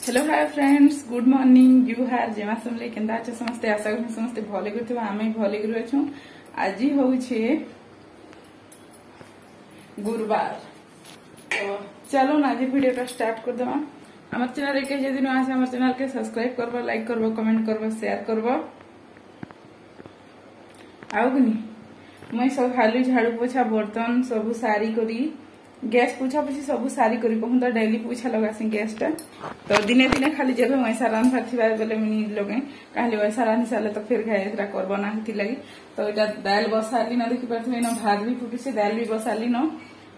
Hello hi friends good morning you हार जेमा समले केंदा अच्छे समस्ते आशा करूँ समस्ते भले करथिबा आमे भले करू अछू। आज होउछे गुरुवार तो चलो ना आज वीडियो स्टार्ट कर देवा। हमर चैनल के जे दिन आसे हमर चैनल के सब्सक्राइब करबो लाइक करबो कमेंट करबो शेयर करबो आउगनी मैं सब खाली झाड़ू पोछा बर्तन सब सारी करी गैस पूछा पूछी सब सारी करी कहूँ तो डेली पूछा लगासी गैस टा तो दिने दिने खाली जब वैसा रांधा थी बेले मुझे लगे कहली वैसा रांधि सारे तो फिर खाए करब ना लगी तो यहाँ दाल बसाली न देखी पार्थे न भात भी फुटू से दाल भी बसाली न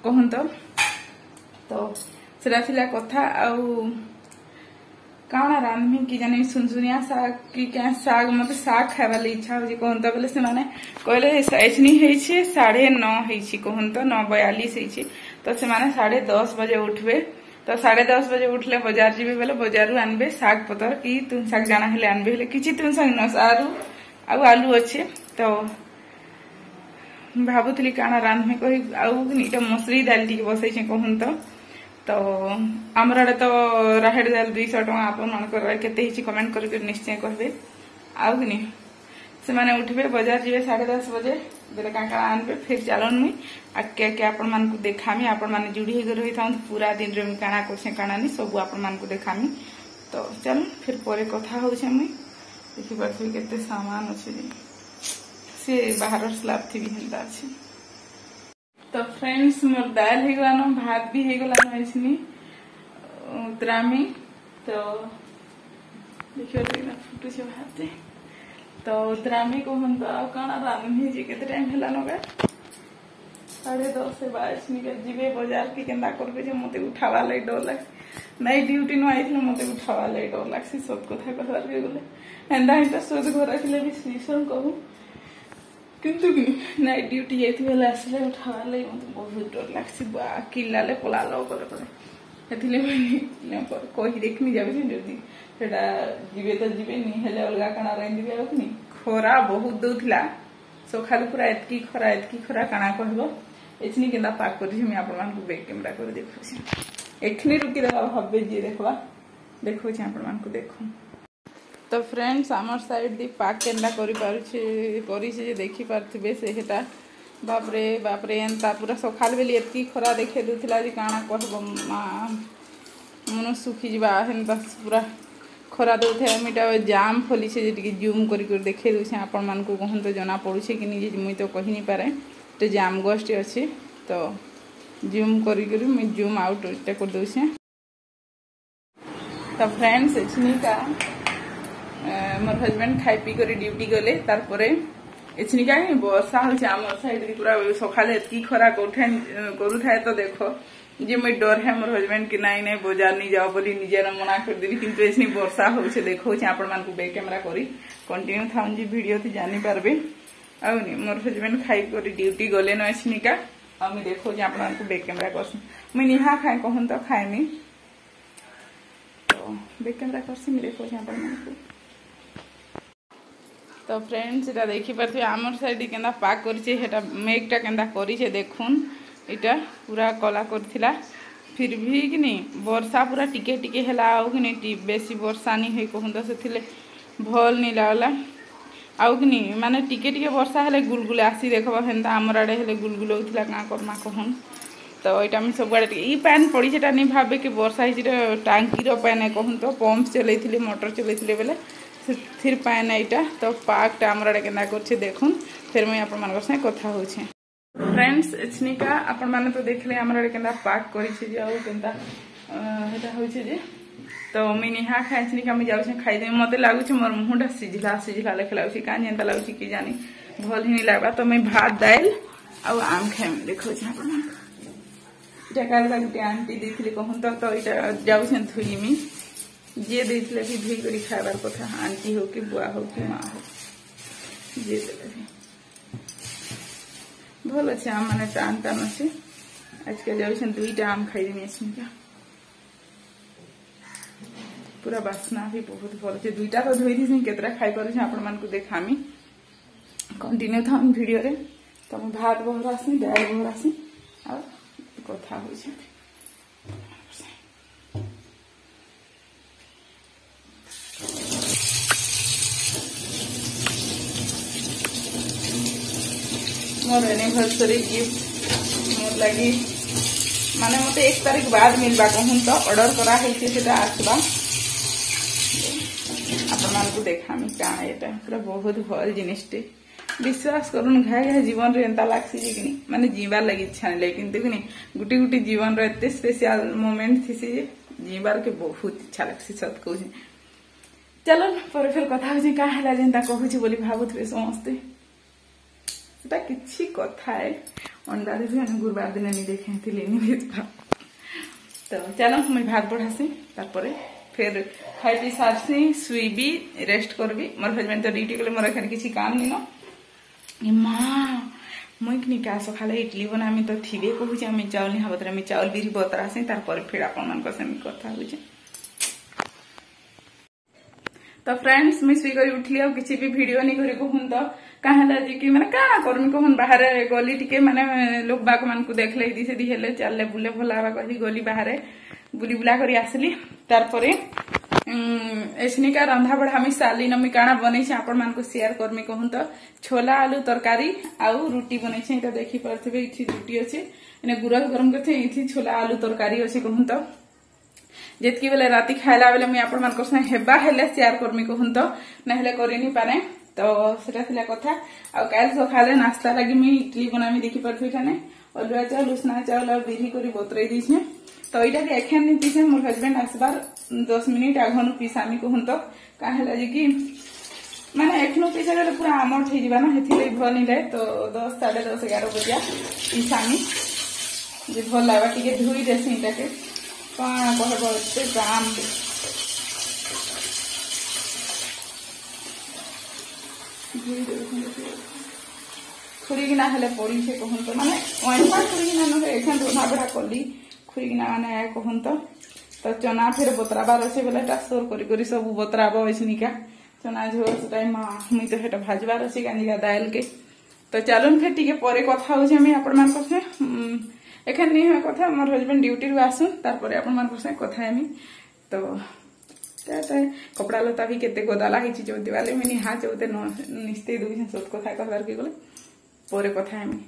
कहूँ तो सेटा कथा आउ काଣା रांधमी कि जाने सुनसुनिया साग कि क्या साग मत साग खावा इच्छा हो कहूँ तो बोले से कहले ऐसनी है 9:30 कहूँ तो 9:42 तो से 10:30 बजे उठबे तो 10:30 बजे उठले बाजार जी बोले बाजार आनबे साग पतर कि तुम साग जाना हेले आनबे हेले किछि तुम साग न सारू आलू अच्छे तो भावुली काଣା रांधमी कही आउ मसुरी दाल टी बसई कहूँ तो आमर आड़े तो राहेड़ दाल 200 टका आपण के कमेंट करके निश्चय कहबे आउनी से माने उठबे बाजार जीवे 10:30 बजे बेले का आनबे फिर चलन मुई आके के आपण मान को देखामी आपण मान जुड़ी हे रही था पूरा दिन रे काना करछे काना नहीं सब आपण मान को देखामी तो चल फिर परे कथा होछे मुई देखि पाथि केते सामान अछि से बाहर स्लैब थी भी हेंदा अछि। तो फ्रेंड्स मोर दाल हो गला भात भी हो गला ऐसनी उतरामी तो देखियो फुटू से भात तो उतरामी कहूँ तो कण रांधि जी केते टाइम हेला नगा 10:30 से 22 निकल जीवे बाजार के केंदा करबे जे मते उठावा ले डर लाग नाइ ड्यूटी न आइथले मते उठावा ले डर लागसी सब कथा कहबार के गले एंदा हिता सोच घर रखले भी श्रीसन कहू किंतु नाइट ड्यूटी जाती बेले आसले उठावा लगे मत बहुत डर लगसी बा किल्लाले पलालो कही देखनी जाबे जदी सेटा जीवे तो जीवे नी हेले अलगा काना रांधिबे आउनी खरा बहुत दउथला सखाल पूरा एतकी खरा काना कहबो एछनी केंदा पाक करछि मैं आपन मान को बैक कैमरा कर देखछि एखनी रुकी देबा हबे जे देखो छी आपन मान को देखो तो फ्रेंड्स आमर साइड दी पाक केंदा करि पारुछि देखि पारथिबे सेटा बापरे एंता पूरा सखाल बेली एतकी खरा देखे दुथला जे काना कहबो मन सुखी जबा हेंता पूरा खरा दउथे मिटा जाम फली से जे जूम करि देखे दुछे आपन मान को कहन तो जना पड़ुछे कि नि जे मुई तो कहि नि पारे तो जाम गोष्ठी अछि तो जूम करि मुई जूम आउट टे कर दोछे। तो फ्रेंड्स एछनी का मोर हस्बैंड खाई पी कर ड्यूटी गले तारपरे एछनी का वर्षा होछ आमर साइड पूरा सखाले एतकी खरा करू थाए तो देखो जे मैं डर है मोर हस्बैंड कि नहीं बाजार नहीं जाओ बोली निजे मना कर देली किंतु एछनी वर्षा होछ देखो आपण मान को बैक कैमरा करी कंटिन्यू थाउन जी वीडियो थी जानी पारबे आउनी मोर हस्बैंड खाई कर ड्यूटी गले न एछनी का आ मैं देखो जे आपण मान को बैक कैमरा करसी मैं निहा खाए कहूं तो खाएनी तो बैक कैमरा करसी मैं देखो जे आपण मान को तो फ्रेंड्स এটা দেখি পারছি আমার সাইড কেন্দা পাক করছে এটা মেঘটা কেন্দা করিছে দেখুন এটা पूरा কলা করছিলা फिर भी कि नहीं वर्षा पूरा टिके टिके हेला आउ कि नहीं बेसी वर्षा नहीं है कहूँ तो से भल नहीं लगला आउ कि नहीं माने टिके टिके वर्षा हेले गुलगुले आसी देखबा हेंता हमर आड़े हेले गुलगुल होतिला का करमा कहूँ तो यहाँ मैं सब आड़े ई पैन पड़ी सेटा नहीं भाबे कि वर्षा है टांकी पैन कहूँ तो पंप चलैथिले मोटर चलैथिले बेले फिर पैन यहाँ तो पाकटा आमर आड़े केना करछे देखुन फिर मैं आपण मान से कथा होछे। फ्रेंड्स एछनी का आपण माने तो देखले आमर आड़े केना पाक करिछे जे आ केनता हेटा होछे जे तो मैं निहा खाइछनी का मैं जाउछे खाइ दे मते लागुछे मोर मुंहटा सिझला लेखे लागुछे का जेंता लागुछे कि जानी भल ही नहीं लागबा तो मैं भात दाल आ आम खाइम देखो छ आपण मान जकाल का गुटे आंटी देखले कहूं तो इटा जाउछे थुइमी जे देथिले भी धुई करी खाइबार कथा आंटी हो कि बुआ हो कि माँ हो जे देले भल अच्छे आम मैंने टान टान अच्छे आज के जाऊँ 2टा आम खाई देमी एछनिका पूरा बासना भी बहुत भल अच्छे 2टा तो धोई थी केतरा खाई पारे आपण मान को देखामी कंटिन्यू था वीडियो रे तो मैं भात बहर आसनी दाल बहर आसी और कथा हो मोर एनिवर्सरी गिफ्ट मोर लगी माने मते 1 तारीख बाद मिलबा कहूं तो ऑर्डर करा हेछि सेटा आसबा आपण मान को देखामी का एटा पूरा बहुत भल जिनिसटे विश्वास करूँ घाए घाए जीवन रे एंता लागसी जे कि माने जीवार लगी इच्छा नहीं लेकिन देखुनी गुटी गुटी जीवन रे एते स्पेशल मोमेंट थिसी जे जीवार के बहुत इच्छा लागसी सत कहू चलो पर फिर कथा हो का हला जेंता कहू बोली भाबुथबे समस्ते सेटा किछि कथा है अंडा रे भी हम गुरुवार दिन नहीं देखेथिली नहीं तो चलो मैं भात बढ़ासी तारपरे फिर खाई पी सारसी सुईबी रेस्ट करबी मोर हस्बैंड तो ड्यूटी गले मोर एखन किछि काम नहीं न माँ मुई क्या सकाले इडली बनामी तो थिबे कहूँ आम चाउल नहीं हबतरा मैं चाउल बिरी बतरासी तारपर फिर आपण कथा हो तो फ्रेंड्स मुझे स्वी कर उठली और किसी भी वीडियो नहीं करी कहूँ तो कहाँ जी कि मैंने क्या करमी कहूँ बाहर गली टिके माने लोक बाग मान को देख दी से हेले चलले बुले भला कही गली बाहर बुली बुला करी आसली तारपरे एसनिका रंधा बड़ा हमें साली नमी काना बनै आपण मान को शेयर करमी कहूँ तो छोला आलू तरकारी आउ रुटी बनै तो देखी पारे इठी रुटी अच्छे इने गुरा गरम करते इठी छोला आलू तरकारी अच्छे कहूँ तो जितकी बेले राति खाइला बेले मुझे आपण मान संगे हेबा हेले शेयर करमी कहूँ तो नहेले करि नि पारे तो सेटा थिला कथा आ काल सकाले नाश्ता लगी मुझे इडली बनामी देखी पारे खाने अलुआ चाउल उसना चाउल और बिरी करी बतराई दीछे तो यहाँ के एखन नहीं पीछे मोर हस्बैंड आसबार 10 मिनिट आघनु पीसामी कहूँ तो कहे कि माने एखनु पीसा गले पूरा आमट हो जावा ना हेथि भल नहीं लागे तो 10 साढ़े 10 11 बजिया पीसामी जे भल लगा टिके धोई देसी इटाके कौन कहब एते काम खुरीगिना हेले पड़ी से कहूँ तो माने वैसा खुरीगिना न एखन रोना बड़ा कली खुरीगिना माने कहूँ तो चना फिर बतराबार अच्छे बेले स्टोर करी सब बतराब ऐसनिका चना झोल से मुई तो हेटा भाजबार अच्छे कांजिका दाल के तो चलो फिर टी पर कथा हो आपण एखन नहीं हुए कथा मोर हस्बैंड ड्यूटी रू आसुन तारपरे आपण मान कथा हेमी तो कपड़ा लता भी केते गोदाला हिची जो दिवाले में निहा चौते निस्ते दुई सब कथा कहबार के गले पर कथा हेमी।